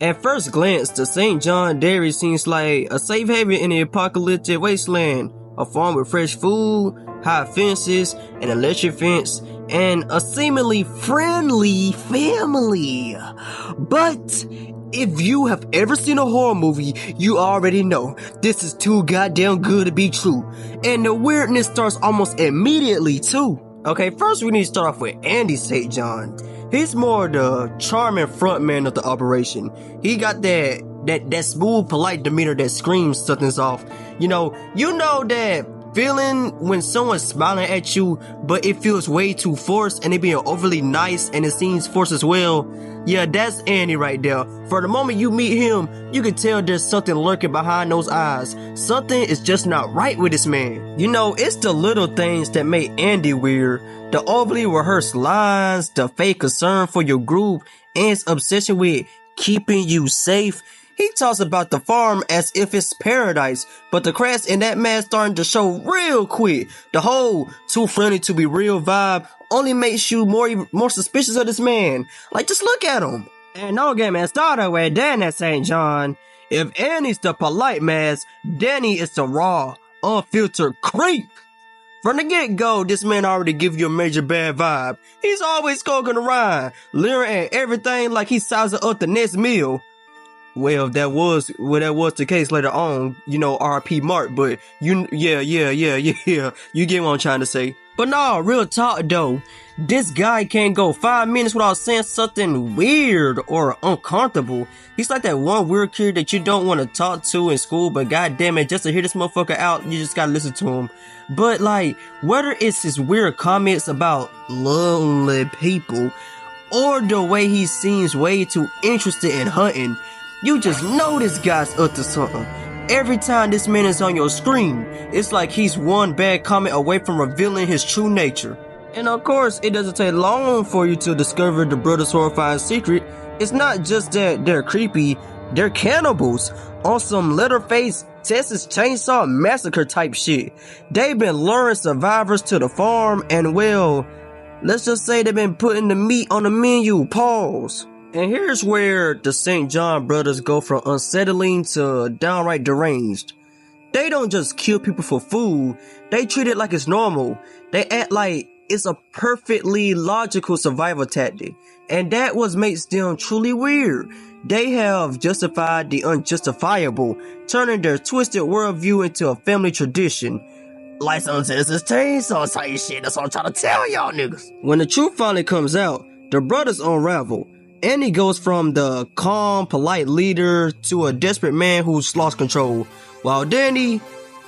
At first glance, the St. John Dairy seems like a safe haven in the apocalyptic wasteland. A farm with fresh food, high fences, an electric fence, and a seemingly friendly family. But if you have ever seen a horror movie, you already know this is too goddamn good to be true. And the weirdness starts almost immediately too. Okay, first we need to start off with Andy St. John. He's more the charming frontman of the operation. He got that smooth, polite demeanor that screams something's off. You know that feeling when someone's smiling at you, but it feels way too forced and they being overly nice and it seems forced as well. Yeah, that's Andy right there. For the moment you meet him, you can tell there's something lurking behind those eyes. Something is just not right with this man. You know, it's the little things that make Andy weird. The overly rehearsed lines, the fake concern for your group, and his obsession with keeping you safe. He talks about the farm as if it's paradise, but the cracks in that mask starting to show real quick. The whole too friendly to be real vibe only makes you more suspicious of this man. Like, just look at him. And don't get me started with Danny St. John. If Annie's the polite mask, Danny is the raw, unfiltered creep. From the get-go, this man already give you a major bad vibe. He's always skulking around, leering at everything like he's sizing up the next meal. Well, that was the case later on, you know, RP Mark, but yeah, you get what I'm trying to say. But nah, real talk though, this guy can't go 5 minutes without saying something weird or uncomfortable. He's like that one weird kid that you don't want to talk to in school, but goddamn it, just to hear this motherfucker out, you just gotta listen to him. But like, whether it's his weird comments about lonely people, or the way he seems way too interested in hunting, you just know this guy's up to something. Every time this man is on your screen, it's like he's one bad comment away from revealing his true nature. And of course, it doesn't take long for you to discover the brother's horrifying secret. It's not just that they're creepy, they're cannibals on some Leatherface Texas Chainsaw Massacre type shit. They've been luring survivors to the farm and, well, let's just say they've been putting the meat on the menu. Pause. And here's where the St. John brothers go from unsettling to downright deranged. They don't just kill people for food, they treat it like it's normal. They act like it's a perfectly logical survival tactic. And that what makes them truly weird. They have justified the unjustifiable, turning their twisted worldview into a family tradition. Like some Texas Chainsaw type shit, that's what I'm trying to tell y'all niggas. When the truth finally comes out, the brothers unravel. Andy goes from the calm, polite leader to a desperate man who's lost control. While Danny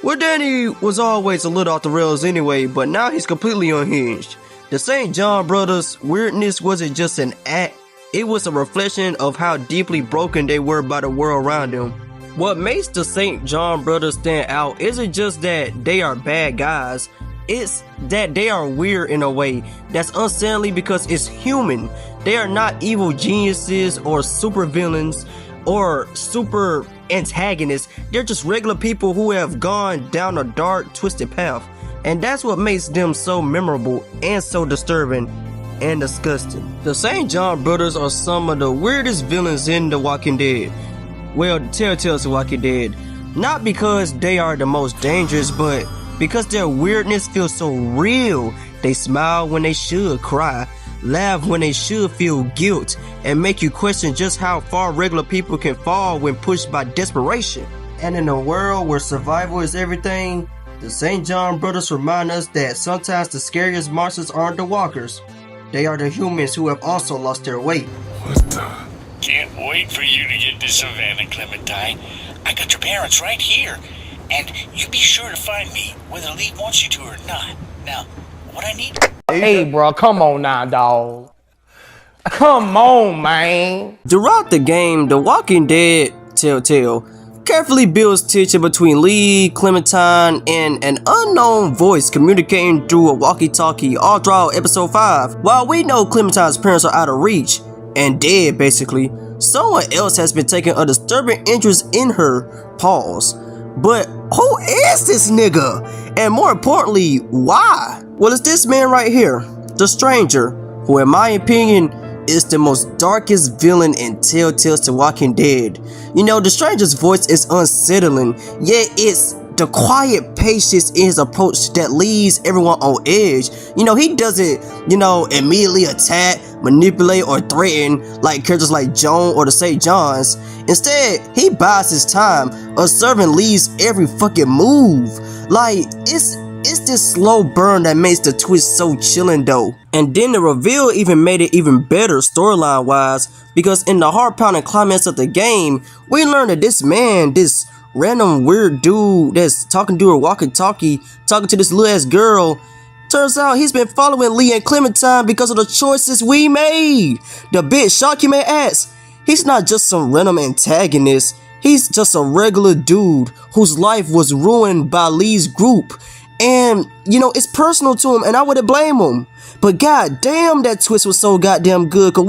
was always a little off the rails anyway, but now he's completely unhinged. The St. John brothers' weirdness wasn't just an act, it was a reflection of how deeply broken they were by the world around them. What makes the St. John brothers stand out isn't just that they are bad guys, it's that they are weird in a way that's unsettling because it's human. They are not evil geniuses or super villains or super antagonists. They're just regular people who have gone down a dark, twisted path. And that's what makes them so memorable and so disturbing and disgusting. The St. John brothers are some of the weirdest villains in The Walking Dead. Well, Telltale's The Walking Dead. Not because they are the most dangerous, but because their weirdness feels so real. They smile when they should cry, laugh when they should feel guilt, and make you question just how far regular people can fall when pushed by desperation. And in a world where survival is everything, the St. John brothers remind us that sometimes the scariest monsters aren't the walkers. They are the humans who have also lost their way. What the? Can't wait for you to get to Savannah, Clementine. I got your parents right here. And you be sure to find me, whether the league wants you to or not. Now, what I need... Hey, bro, come on now, dawg. Come on, man. Throughout the game, The Walking Dead, Telltale, carefully builds tension between Lee, Clementine, and an unknown voice communicating through a walkie-talkie all throughout episode 5. While we know Clementine's parents are out of reach, and dead basically, someone else has been taking a disturbing interest in her. Pause. But who is this nigga? And more importantly, why? Well, it's this man right here, the stranger, who in my opinion is the most darkest villain in Telltale's The Walking Dead. You know, the stranger's voice is unsettling, yet it's the quiet patience in his approach that leaves everyone on edge. You know, he doesn't, immediately attack, manipulate, or threaten like characters like Joan or the St. Johns. Instead, he buys his time, observing Lee's every fucking move. Like, it's this slow burn that makes the twist so chilling though. And then the reveal even made it even better storyline wise, because in the heart-pounding climax of the game, we learned that this man, this random weird dude that's talking to a walkie-talkie, talking to this little ass girl, turns out he's been following Lee and Clementine because of the choices we made. The big shock you may ask, he's not just some random antagonist, he's just a regular dude whose life was ruined by Lee's group. And, it's personal to him, and I wouldn't blame him. But god damn, that twist was so goddamn good, cause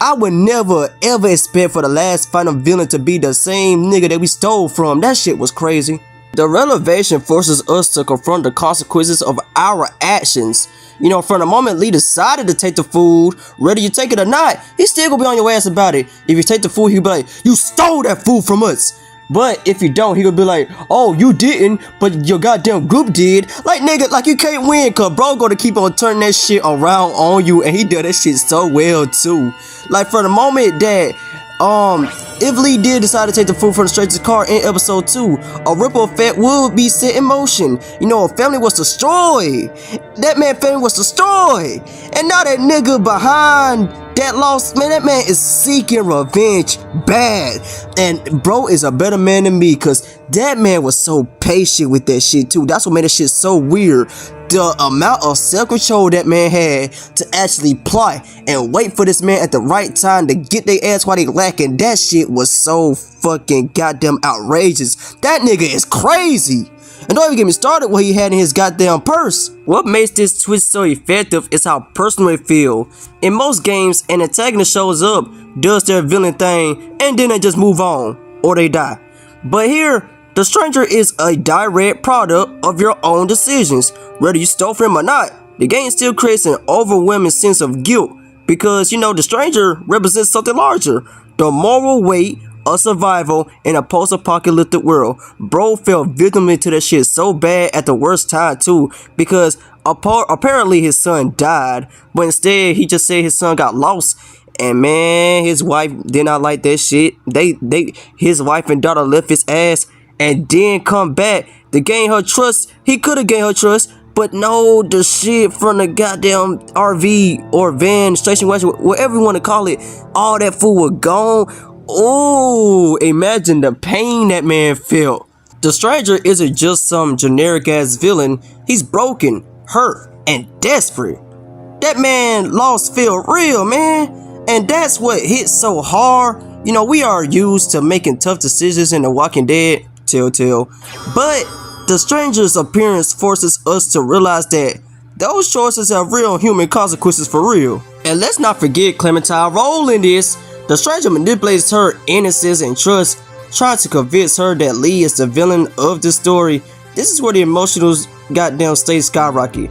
I would never ever expect for the last final villain to be the same nigga that we stole from. That shit was crazy. The revelation forces us to confront the consequences of our actions. From the moment Lee decided to take the food, whether you take it or not, he's still gonna be on your ass about it. If you take the food, he'll be like, you stole that food from us. But if you don't, he gonna be like, oh, you didn't, but your goddamn group did. Like, nigga, like you can't win, cause bro gonna keep on turning that shit around on you, and he did that shit so well too. Like, for the moment that if Lee did decide to take the food from the stranger's car in episode 2, a ripple effect would be set in motion. A family was destroyed. That man's family was destroyed. And now that nigga behind that loss, man, that man is seeking revenge bad. And bro is a better man than me, cause that man was so patient with that shit too. That's what made that shit so weird. The amount of self-control that man had to actually plot and wait for this man at the right time to get their ass while they lacking, that shit was so fucking goddamn outrageous. That nigga is crazy. And don't even get me started what he had in his goddamn purse. What makes this twist so effective is how personal it feels. In most games, an antagonist shows up, does their villain thing, and then they just move on, or they die. But here, the stranger is a direct product of your own decisions. Whether you stole from him or not, the game still creates an overwhelming sense of guilt, because the stranger represents something larger, the moral weight of survival in a post-apocalyptic world. Bro fell victim to that shit so bad at the worst time too, because apparently his son died, but instead he just said his son got lost. And man, his wife did not like that shit. His wife and daughter left his ass and then come back to gain her trust. He could have gained her trust, but no, the shit from the goddamn RV or van, station wagon, whatever you want to call it, all that food was gone. Oh, imagine the pain that man felt. The stranger isn't just some generic ass villain. He's broken, hurt, and desperate. That man lost feel real, man. And that's what hits so hard. We are used to making tough decisions in The Walking Dead, Telltale. But the stranger's appearance forces us to realize that those choices have real human consequences for real. And let's not forget Clementine's role in this. The stranger manipulates her innocence and trust, trying to convince her that Lee is the villain of the story. This is where the emotional goddamn stakes skyrocket.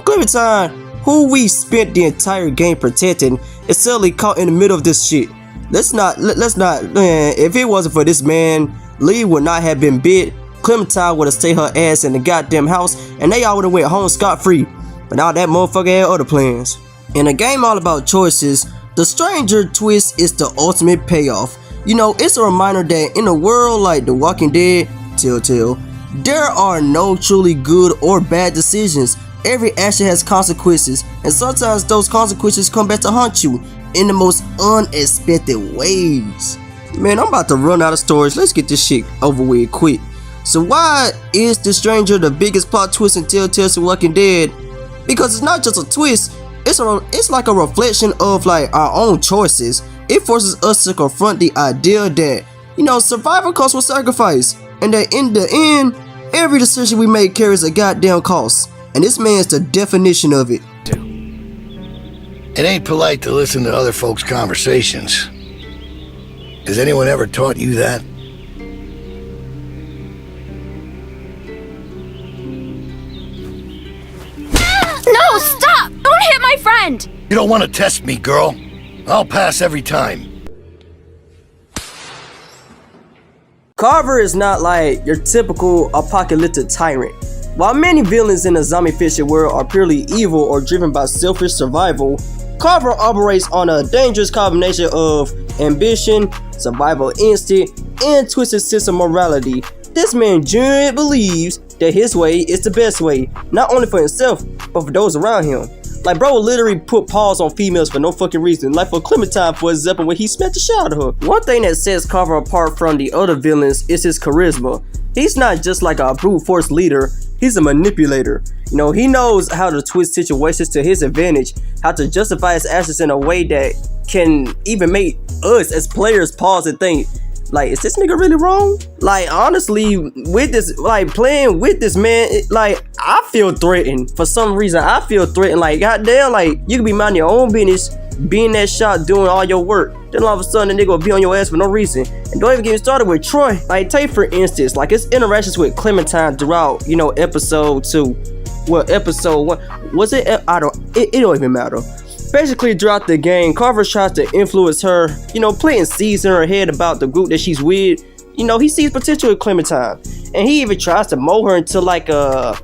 Clementine, who we spent the entire game protecting, is suddenly caught in the middle of this shit. Let's not, man, if it wasn't for this man, Lee would not have been bit. Clementine would have stayed her ass in the goddamn house, and they all would have went home scot-free. But now that motherfucker had other plans. In a game all about choices, the stranger twist is the ultimate payoff. It's a reminder that in a world like The Walking Dead, Telltale, there are no truly good or bad decisions. Every action has consequences, and sometimes those consequences come back to haunt you in the most unexpected ways. Man, I'm about to run out of storage. Let's get this shit over with quick. So why is the stranger the biggest plot twist in Telltale's The Walking Dead? Because it's not just a twist. It's like a reflection of our own choices. It forces us to confront the idea that survival comes with sacrifice, and that in the end, every decision we make carries a goddamn cost. And this man's the definition of it. It ain't polite to listen to other folks' conversations. Has anyone ever taught you that? No, stop! Don't hit my friend! You don't want to test me, girl. I'll pass every time. Carver is not like your typical apocalyptic tyrant. While many villains in the zombie fiction world are purely evil or driven by selfish survival, Carver operates on a dangerous combination of ambition, survival instinct, and twisted sense of morality. This man genuinely believes that his way is the best way, not only for himself, but for those around him. Like, bro literally put paws on females for no fucking reason. Like for Clementine, for example, when he smacked the shit out of her. One thing that sets Carver apart from the other villains is his charisma. He's not just like a brute force leader, he's a manipulator. You know, he knows how to twist situations to his advantage, how to justify his actions in a way that can even make us as players pause and think, like, is this nigga really wrong? Like, honestly, with this, like, playing with this man, like, I feel threatened. For some reason, I feel threatened. Like, goddamn, like, you can be minding your own business, being that shot, doing all your work. Then all of a sudden, the nigga will be on your ass for no reason. And don't even get me started with Troy. Like, take for instance, like, his interactions with Clementine throughout, you know, episode 2. Well, episode 1. Was it? It don't even matter. Basically, throughout the game, Carver tries to influence her, you know, planting seeds in her head about the group that she's with. You know, he sees potential in Clementine, and he even tries to mold her into like a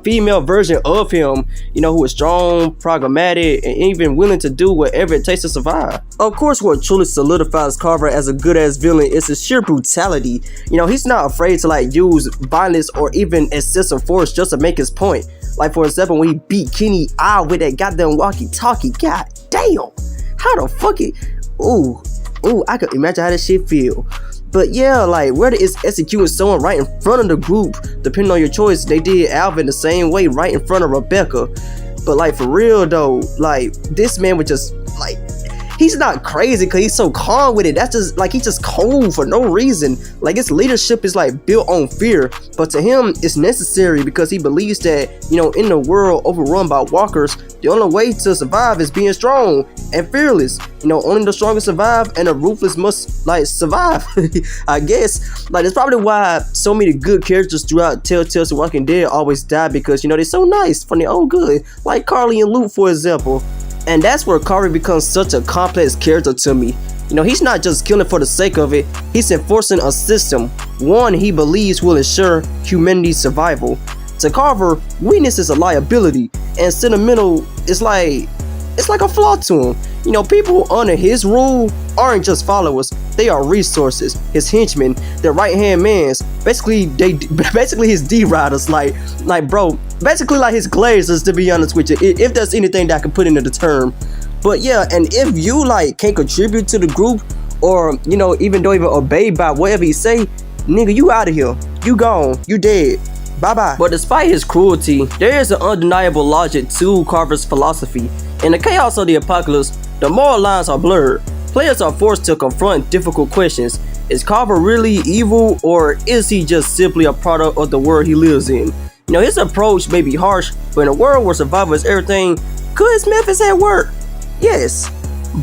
female version of him, you know, who is strong, pragmatic, and even willing to do whatever it takes to survive. Of course, what truly solidifies Carver as a good-ass villain is his sheer brutality. You know, he's not afraid to like use violence or even excessive force just to make his point. Like, for example, when he beat Kenny out with that goddamn walkie-talkie. God damn, how the fuck it? Ooh, I could imagine how that shit feel. But yeah, like, whether it's executing someone right in front of the group, depending on your choice, they did Alvin the same way right in front of Rebecca. But like, for real though, like, this man would just, like, he's not crazy because he's so calm with it. That's just, like, he's just cold for no reason. Like, his leadership is, like, built on fear. But to him, it's necessary because he believes that, you know, in the world overrun by walkers, the only way to survive is being strong and fearless. You know, only the strongest survive and the ruthless must, like, survive. I guess. Like, that's probably why so many good characters throughout Telltale and Walking Dead always die, because, you know, they're so nice from the old good. Like Carly and Luke, for example. And that's where Carver becomes such a complex character to me. You know, he's not just killing for the sake of it, he's enforcing a system, one he believes will ensure humanity's survival. To Carver, weakness is a liability, and sentimental is like a flaw to him. You know, people under his rule aren't just followers, they are resources, his henchmen, their right-hand mans, basically his D-riders, like bro, basically like his glazers, to be honest with you, if there's anything that I can put into the term. But yeah, and if you like can't contribute to the group, or, you know, even don't even obey by whatever he say, nigga, you out of here, you gone, you dead, bye-bye. But despite his cruelty, there is an undeniable logic to Carver's philosophy. In the chaos of the apocalypse, the moral lines are blurred. Players are forced to confront difficult questions. Is Carver really evil, or is he just simply a product of the world he lives in? You know, his approach may be harsh, but in a world where survival is everything, could his methods have worked? Yes,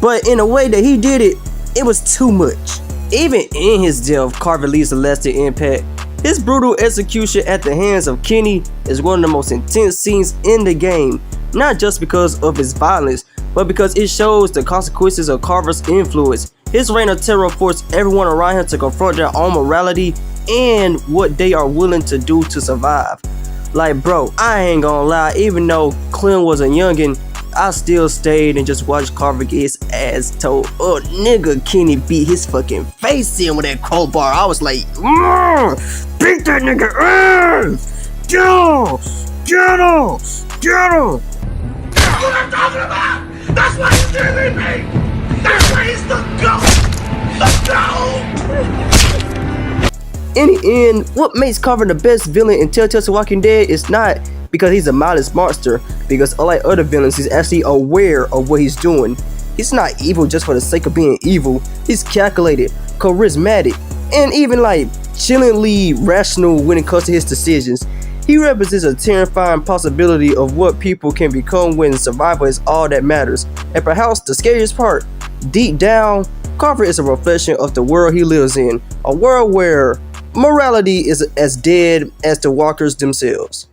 but in a way that he did it, it was too much. Even in his death, Carver leaves a lasting impact. His brutal execution at the hands of Kenny is one of the most intense scenes in the game, not just because of his violence, but because it shows the consequences of Carver's influence. His reign of terror forced everyone around him to confront their own morality and what they are willing to do to survive. Like, bro, I ain't gonna lie, even though Clem was a youngin', I still stayed and just watched Carver get his ass told. Oh, nigga, Kenny beat his fucking face in with that crowbar. I was like, beat that nigga ass! Get him! Get him! Get him! That's what I'm talking about! That's why he's killing me! That's why he's the GOAT! The GOAT! In the end, what makes Carver the best villain in Telltale Walking Dead is not because he's a mindless monster, because unlike other villains, he's actually aware of what he's doing. He's not evil just for the sake of being evil. He's calculated, charismatic, and even like chillingly rational when it comes to his decisions. He represents a terrifying possibility of what people can become when survival is all that matters. And perhaps the scariest part, deep down, Carver is a reflection of the world he lives in, a world where morality is as dead as the walkers themselves.